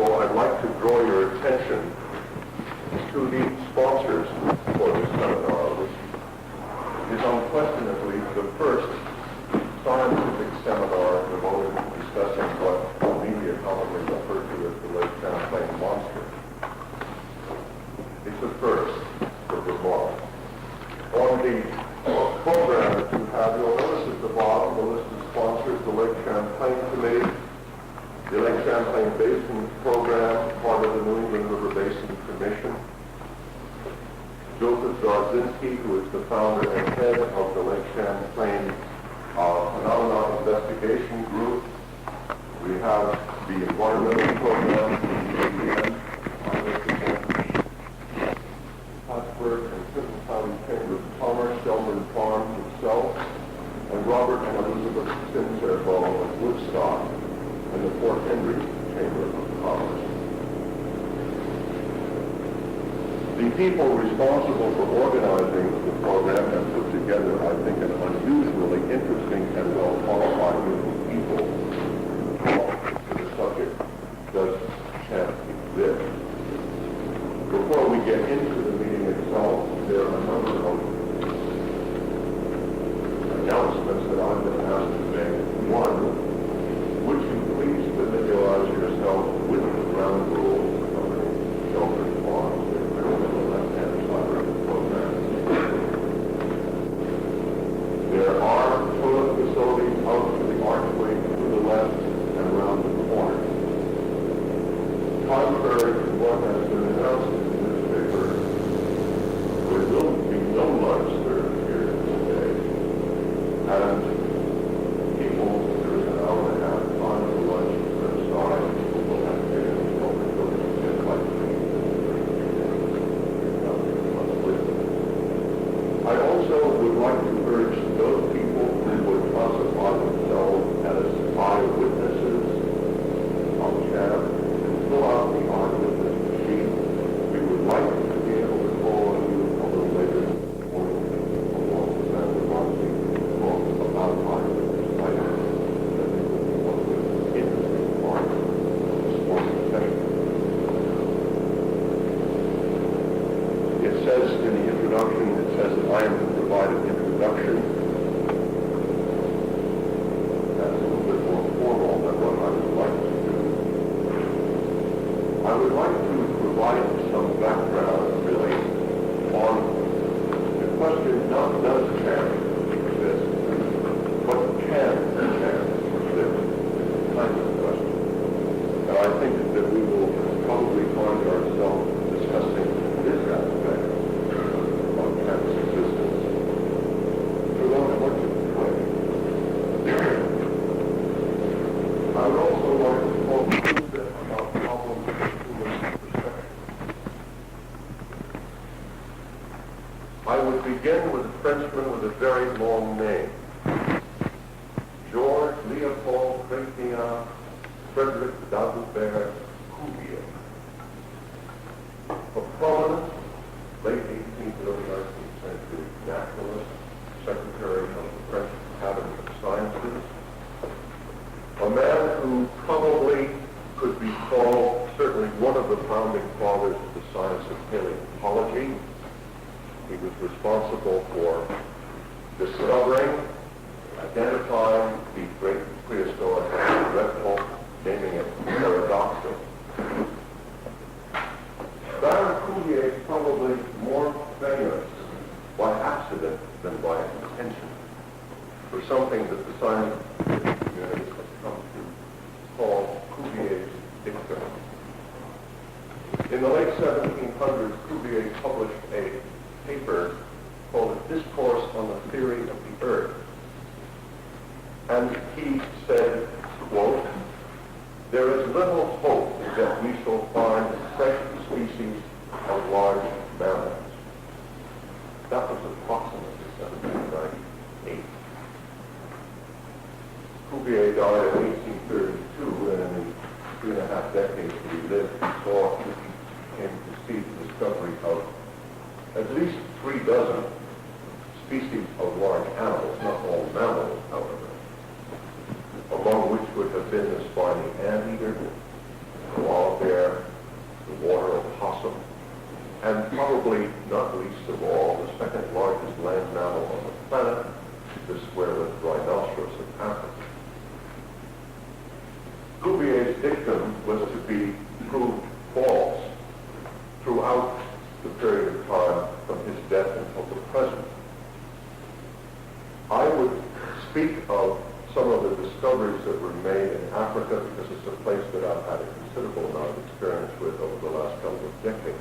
all, I'd like to draw your attention to the sponsors for this seminar, which is unquestionably the first scientific seminar devoted to discussing what media commonly refer to as the Lake Champlain monster. It's a first for Vermont. On the program that you have, you'll notice at the bottom the list of sponsors: the Lake Champlain Committee, the Lake Champlain Basin Program, part of the New England River Basin Commission, Joseph Zarzinski, who is the founder and head of the Lake Champlain Phenomenon Investigation Group. We have the Environmental Program, the Plattsburgh and Clinton County Chamber of Commerce, Selman Farms itself, and Robert and Elizabeth Sinclair-Bow of Woodstock, and the Fort Henry Chamber of Commerce. The people responsible for organizing the program have put together, I think, an unusually interesting and well-qualified group of people to talk to the subject, does champ exist? Before we get into the meeting itself, there are a number of announcements that I've been asked to make. One, would you please familiarize yourself with the ground rules governing sheltered farms? They're on the left-hand side of the program. There are toilet facilities out to the archway to the left and around the corner. Contrary to what has been announced in the newspaper, there will be no lunch served here today. And people, there is an hour and a half time for lunch for inside. People will have to get in the open building and like I also would like to urge those people who would classify themselves as eyewitnesses on CHAP to fill out the eyewitness sheet. We would like to be able to call on you a little later this morning along with that. We want to talk about eyewitness items. I think would be one of the interesting parts of this morning's session. It says in the introduction, it says that I am to provide an introduction. That's a little bit more formal than what I would like to do. I would like to provide some background, really, on the question not does CHAP exist, but can CHAP exist? Kind of question. And I think that we will probably find ourselves discussing this aspect of CHAP's existence. So I want to pray. I would also like to talk a little bit about problems of human perception. I would begin with a Frenchman with a very long name. Georges Leopold Chrétien Frederick Dagobert Cuvier. A prominent, late 18th, early 19th century naturalist, secretary of the French Academy of Sciences, a man who probably could be called certainly one of the founding fathers of the science of paleontology. He was responsible for discovering, identifying the great prehistoric reptile, naming it Pterodactyl. Baron Cuvier is probably more famous by accident than by intention for something that the scientific community has come to call Cuvier's dictum. In the late 1700s, Cuvier published a paper called A Discourse on the Theory of the Earth. And he said, quote, "There is little hope that we shall find fresh species of large mammals." That was approximately 1798. Cuvier died in 1832, and in the 3.5 decades that he lived, he came to see the discovery of at least 36 species of large animals, not all mammals, however, among which would have been the spiny anteater, the koala bear, probably not least of all, the second largest land mammal on the planet, the square-lipped rhinoceros of Africa. Cuvier's dictum was to be proved false throughout the period of time from his death until the present. I would speak of some of the discoveries that were made in Africa because it's a place that I've had a considerable amount of experience with over the last couple of decades.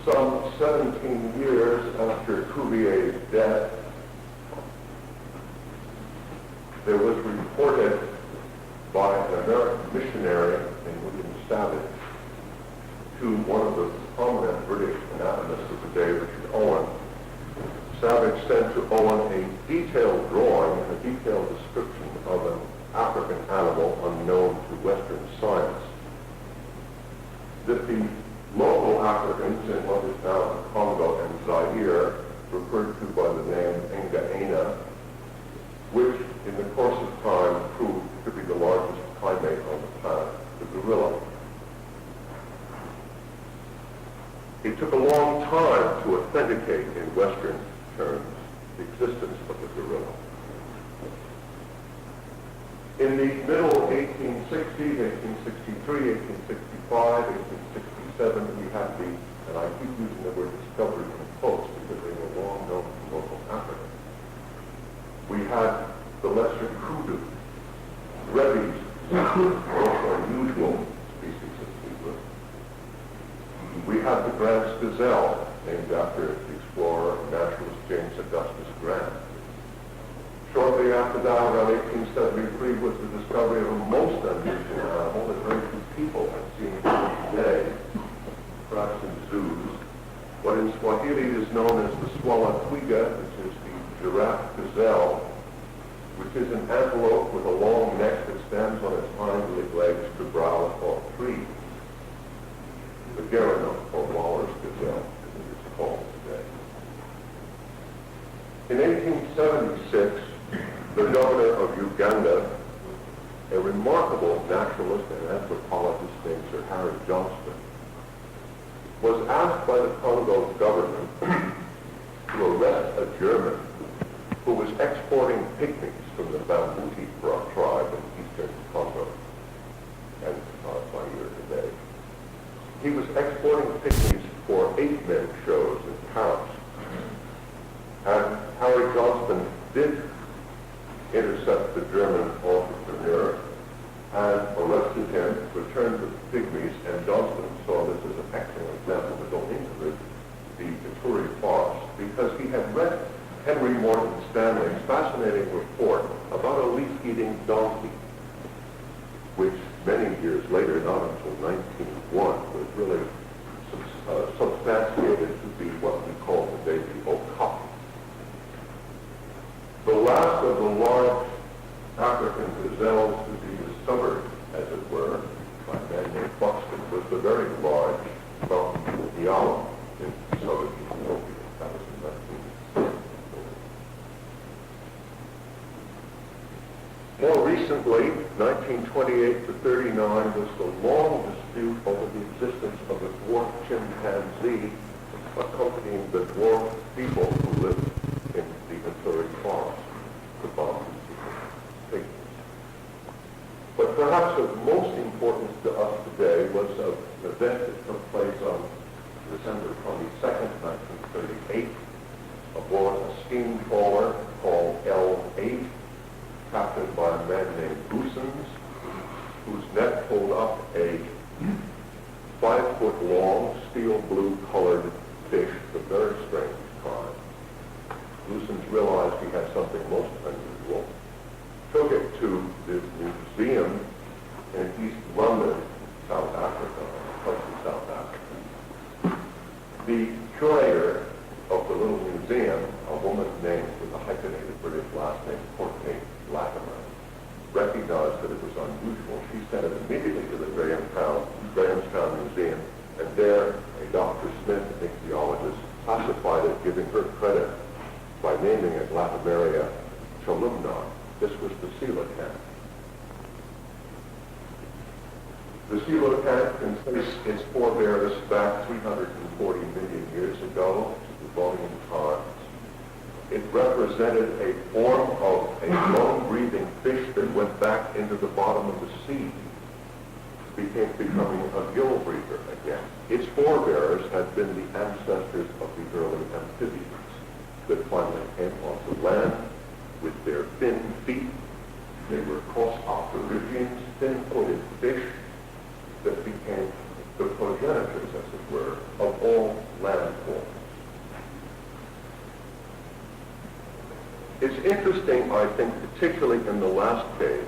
Some 17 years after Cuvier's death, there was reported by an American missionary named William Savage to one of the prominent British anatomists of the day, Richard Owen. Savage sent to Owen a detailed drawing and a detailed description of an African animal unknown to Western science that the local Africans in what is now the Congo and Zaire referred to by the name Engaena, which in the course of time proved to be the largest primate on the planet, the gorilla. It took a long time to authenticate in Western terms the existence of the gorilla. In the middle 1860s, 1863, 1865, 1867, we had the, and I keep using the word discovery in quotes because they were long known to local Africans. We had the lesser kudu, Rebbie's, also unusual species of zebra. We had the Grant's gazelle, named after the explorer and naturalist James Augustus Grant. Shortly after that, around 1873, was the discovery of a most unusual animal that very few people have seen today, perhaps in zoos. What in Swahili is known as the swalla twiga, which is the giraffe gazelle, which is an antelope with a long neck that stands on its hind legs to browse off trees. The Gerano, or Waller's gazelle, as it is called today. In 1876, the governor of Uganda, a remarkable naturalist and anthropologist named Sir Harry Johnston, was asked by the Congo government to arrest a German who was exporting pygmies from the Bambuti tribe in eastern Congo and Zaire today. He was exporting pygmies for 8-men shows in Paris. And Harry Johnston did intercept the German entrepreneur and arrested him, returned the pygmies, and Johnston saw this as an excellent example to go into the Ituri forest because he had read Henry Morton Stanley's fascinating report about a leaf-eating donkey, which many years later, not until 1901, was really substantiated to be what we call today the okapi. The last of the large African gazelles to be discovered, as it were, by a man named Buxton, was the very large mountain Nyala in southern Ethiopia. That was in 19. More recently, 1928 to 39, was the long dispute over the existence of a dwarf chimpanzee accompanying the dwarf people who lived in the Ituri forest, the Bambuti pygmies. But perhaps of most importance to us today was an event that took place on December 22nd, 1938, aboard a steam trawler called L8, captained by a man named Goossens, whose net pulled up a 5-foot-long, steel blue-colored fish of very strange kind. Goossens realized he had something most unusual, took it to the museum in East London, South Africa, country South Africa. The curator of the little museum, a woman named with a hyphenated British last name, Courtney Latimer, recognized that it was unusual. She sent it immediately to the Grahamstown Museum, and there a Dr. Smith, an ichthyologist, classified it, giving her credit by naming it Latimeria chalumna. This was the coelacanth. The coelacanth can trace its forebears back 340 million years ago to the Devonian times. It represented a form of a long-breathing fish that went back into the bottom of the sea, becoming a gill breather again. Its forebears had been the ancestors of the early amphibians that finally came onto land with their thin feet. They were cross-octorigians, thin-footed fish that became the progenitors, as it were, of all land forms. It's interesting, I think, particularly in the last case,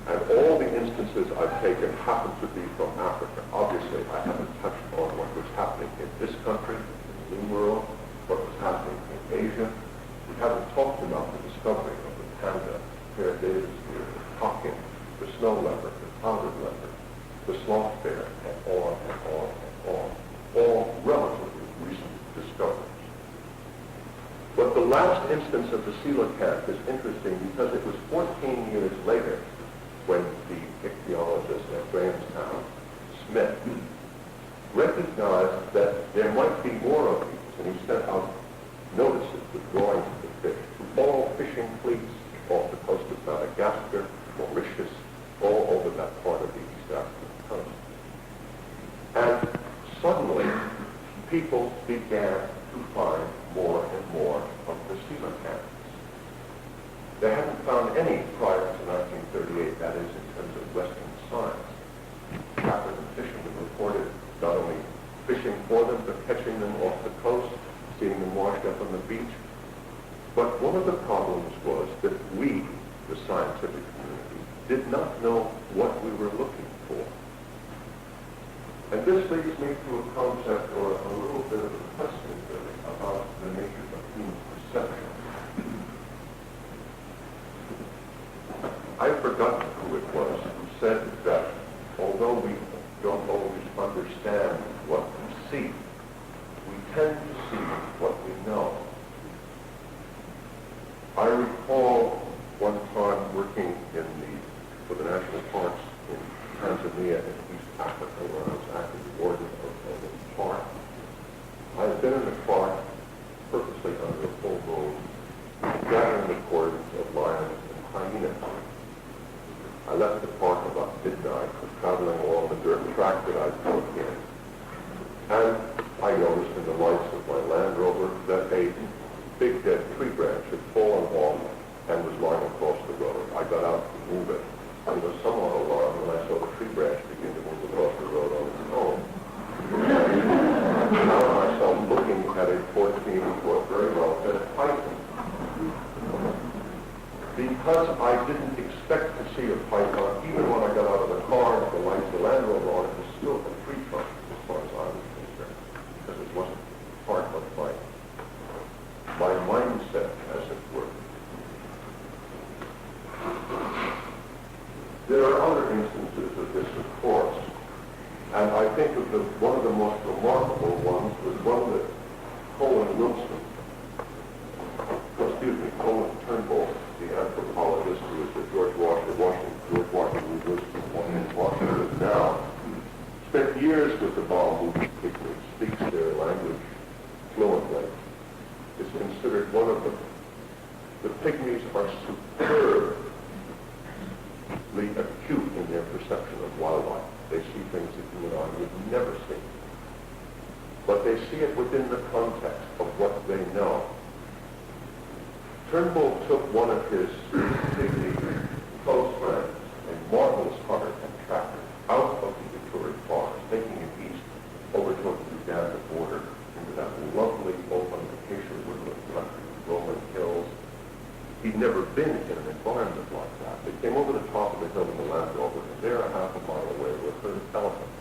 and all the instances I've taken happen to be from Africa. Obviously, I haven't touched on what was happening in this country, in the New World, what was happening in Asia. We haven't talked about the discovery of the panda, Pear Davis deer, the takin, the snow leopard, the powdered leopard, the sloth bear, and on and on and on. All relatively recent discoveries. But the last instance of the coelacanth is interesting because it was 14 years later when the ichthyologist at Grahamstown, Smith, recognized that there might be more of these, and he sent out notices with drawings of the fish to all fishing fleets off the coast of Madagascar, Mauritius, all over that part of the East African coast. And suddenly, people began to find more and more of the coelacanths. They hadn't found any prior to 1938, that is, in terms of Western science. African fishermen reported not only fishing for them, but catching them off the coast, seeing them washed up on the beach. But one of the problems was that we, the scientific community, did not know what we were looking for. And this leads me to a concept, or a little bit of a question, really, about the nature of human perception. I've forgotten who it was who said that although we don't always understand what we see, we tend to see what we know. I recall one time working for the national parks in Tanzania and East Africa, where I was acting the warden of a park. I had been in the park purposely under a full moon, gathering the cords of lions and hyenas. I left the park about midnight, traveling along the dirt track that I'd put in. And I noticed in the lights of my Land Rover that a big dead tree branch had fallen off and was lying across the road. I got out to move it. I was somewhat alarmed when I saw the tree branch begin to move across the road on its own. I found myself looking at a 14-foot, very well-fed python. Because I didn't expect to see a python, even when I got out of the car and the lights of the Land Rover on, it was still a tree trunk as far as I was concerned, because it wasn't part of my mindset, as it were. There are other instances of this, of course, and I think of one of the most remarkable ones was one that Colin Turnbull, the anthropologist who is at George Washington University in Washington now, spent years with the Bambuti pygmies, speaks their language fluently, is considered one of them. The pygmies are superbly acute in their perception of wildlife. They see things that you and I would never see. But they see it within the context of what they know. Turnbull took one of his pygmy close friends, a marvelous hunter and tracker, out of the Ituri forest, taking him east over toward the Uganda border into that lovely open acacia woodland country, rolling hills. He'd never been in an environment like that. They came over the top of the hill in the Land Rover, and there, a half a mile away, was a herd of elephants.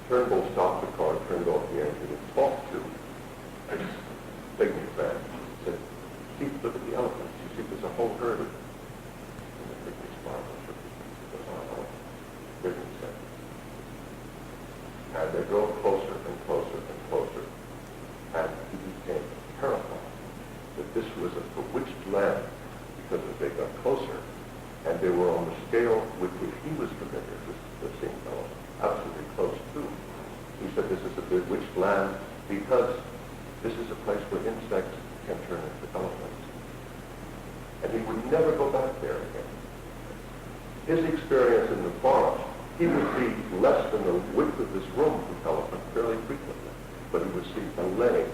Turnbull stopped the car, turned off the engine, and talked to his pygmy friend. He said, "See, look at the elephants. You see, there's a whole herd of them." And the pygmy smiled and shook his head. He goes, pygmy said. And they drove closer and closer and closer, and he became terrified that this was a bewitched land because as they got closer, and they were on the scale with which which he was familiar with seeing elephants, absolutely close to. He said this is a bewitched land because this is a place where insects can turn into elephants. And he would never go back there again. His experience in the forest, he would see less than the width of this room from elephant fairly frequently, but he would see a leg,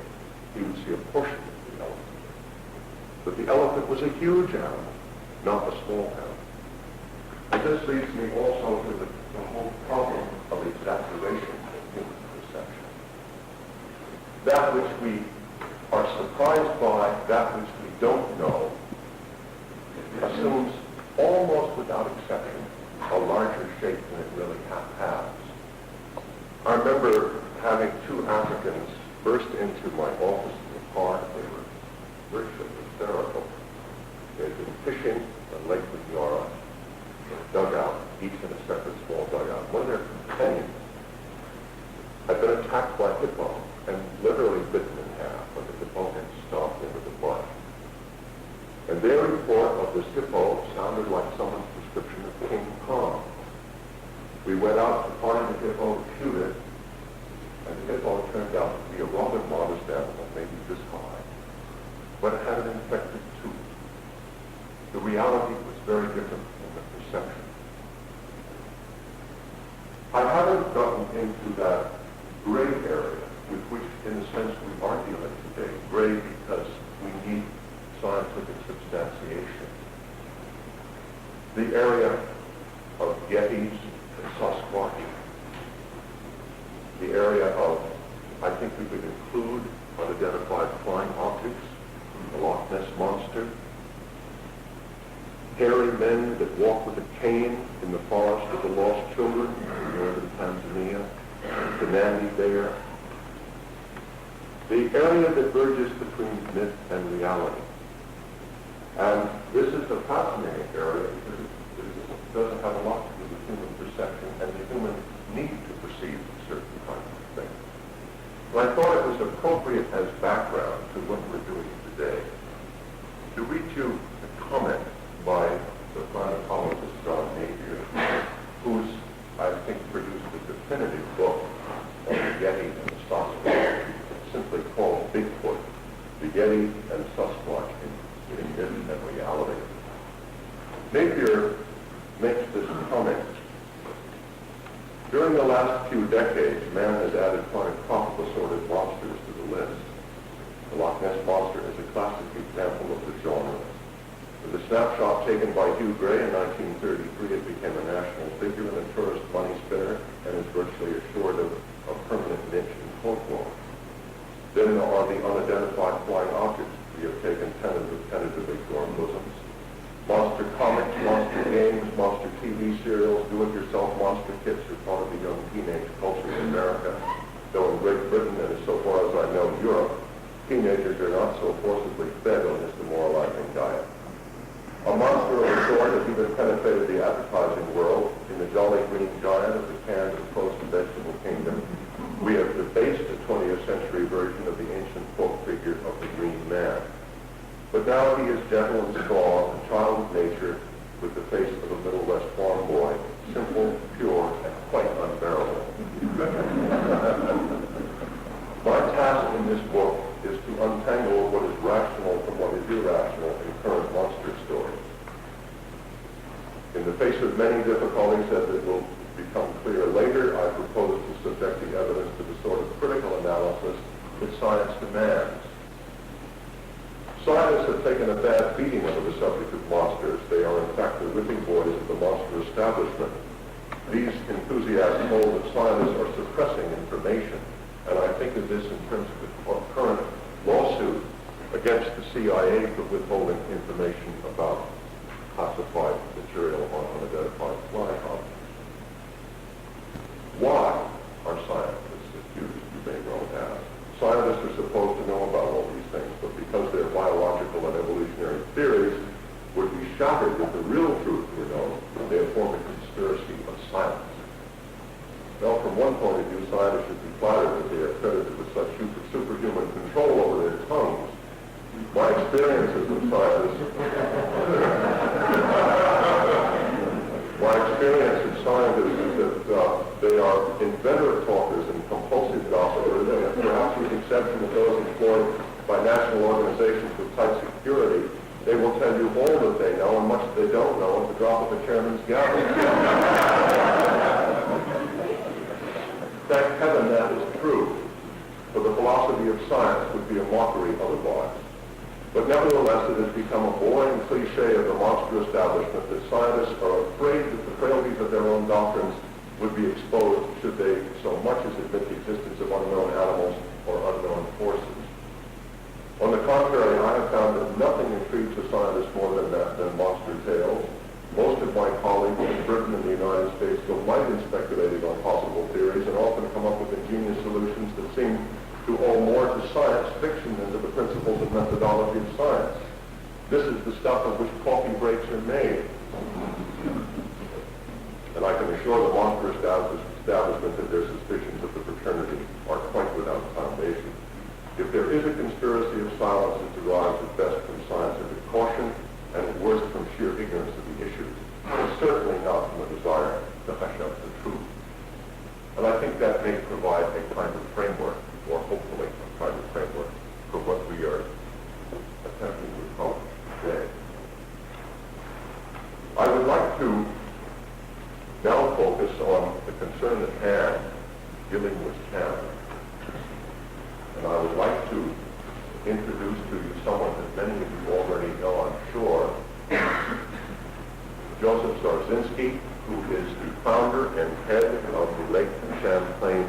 he would see a portion of the elephant. But the elephant was a huge animal, not a small animal. And this leads me also to the whole problem of exaggeration of human perception. That which we are surprised by, that which we don't know, assumes almost without exception a larger shape than it really has. I remember having two Africans burst into my office in the park. They were virtually hysterical. They had been fishing on Lake Nyara in a dugout, each in a separate small dugout. One of their companions had been attacked by a hippo and literally bitten in half, but the hippo had stomped into the bush. And their report of this hippo sounded like someone's description of King Kong. We went out to find the hippo, to shoot it, and the hippo turned out to be a rather modest animal, maybe this high, but it had an infected tooth. The reality was very different from the perception. I haven't gotten into that gray area with which, in a sense, we are dealing today. Gray because we need scientific substantiation. The area of Yetis and Sasquatch. The area of, I think we could include unidentified flying objects, the Loch Ness Monster, hairy men that walk with a cane in the forest of the lost children in northern Tanzania, the Nandi bear. The area that verges between myth and reality. And this is a fascinating area because it doesn't have a lot to do with human perception and the human need to perceive certain kinds of things. And I thought it was appropriate as background to what we're doing today to read you a comment by the primatologist John Napier, who's, I think, produced a definitive book on the Yeti and the Sasquatch, simply called Bigfoot, the Yeti and Sasquatch in myth and reality. Napier makes this comment. During the last few decades, man has added quite assorted monsters to the list. The Loch Ness Monster is a classic example of the genre. With a snapshot taken by Hugh Gray in 1933, it became a national figure and a tourist money spinner and is virtually assured of a permanent niche in folklore. Then there are the unidentified flying objects. We have taken tentatively to our bosoms. Monster comics, monster games, monster TV serials, do-it-yourself monster kits are part of the young teenage culture in America. Though in Great Britain and so far as I know Europe, teenagers are not so forcibly fed on this demoralizing diet. A monster of the sort has even penetrated the advertising world. In the Jolly Green Giant of the canned and frozen vegetable kingdom, we have debased a 20th century version of the ancient folk figure of the Green Man. But now he is gentle and strong, a child of nature, with the face of a Middle West farm boy, simple, pure, and quite unbearable. My task in this book is to untangle what is rational from what is irrational in current monster stories. In the face of many difficulties, as it will become clear later, I propose to subject the evidence to the sort of critical analysis that science demands. Scientists have taken a bad beating over the subject of monsters. They are in fact the whipping boys of the monster establishment. These enthusiasts hold that scientists are suppressing information, and I think of this in terms of the current lawsuit against the CIA for withholding information about classified material on unidentified flying objects. Why are scientists accused, you may well ask? Scientists are supposed to know about all these things, but because their biological and evolutionary theories would be shattered if the real truth were known, they have formed a conspiracy of silence. Now, from one point of view, scientists should be flattered that they are credited with such superhuman control over their tongues. My experiences with scientists, my My experience in scientists is that they are inveterate talkers and compulsive gossipers, and perhaps with the exception of those employed by national organizations with tight security, they will tell you all that they know and much they don't know at the drop of the chairman's gavel. Thank heaven that is true, for the philosophy of science would be a mockery otherwise. But nevertheless, it has become a boring cliche of the monster establishment that scientists are afraid that the frailties of their own doctrines would be exposed should they so much as admit the existence of unknown animals or unknown forces. On the contrary, I have found that nothing intrigues a scientist more than monster tales. Most of my colleagues in Britain and the United States delight in speculating on possible theories and often come up with ingenious solutions that seem to owe more to science fiction than to the principles and methodology of science. This is the stuff of which coffee breaks are made. And I can assure the monster establishment that their suspicions of the fraternity are quite without foundation. If there is a conspiracy of silence, it derives at best from scientific caution and at worst from sheer ignorance of the issues, and certainly not from a desire to hush up the truth. And I think that may provide a kind of framework, or hopefully a kind of framework, for what we are attempting to accomplish today. I would like to now focus on the concern at hand, dealing with cancer. And I would like to introduce to you someone that many of you already know, I'm sure, Joseph Zarzinski, who is the founder and head of the Lake Champlain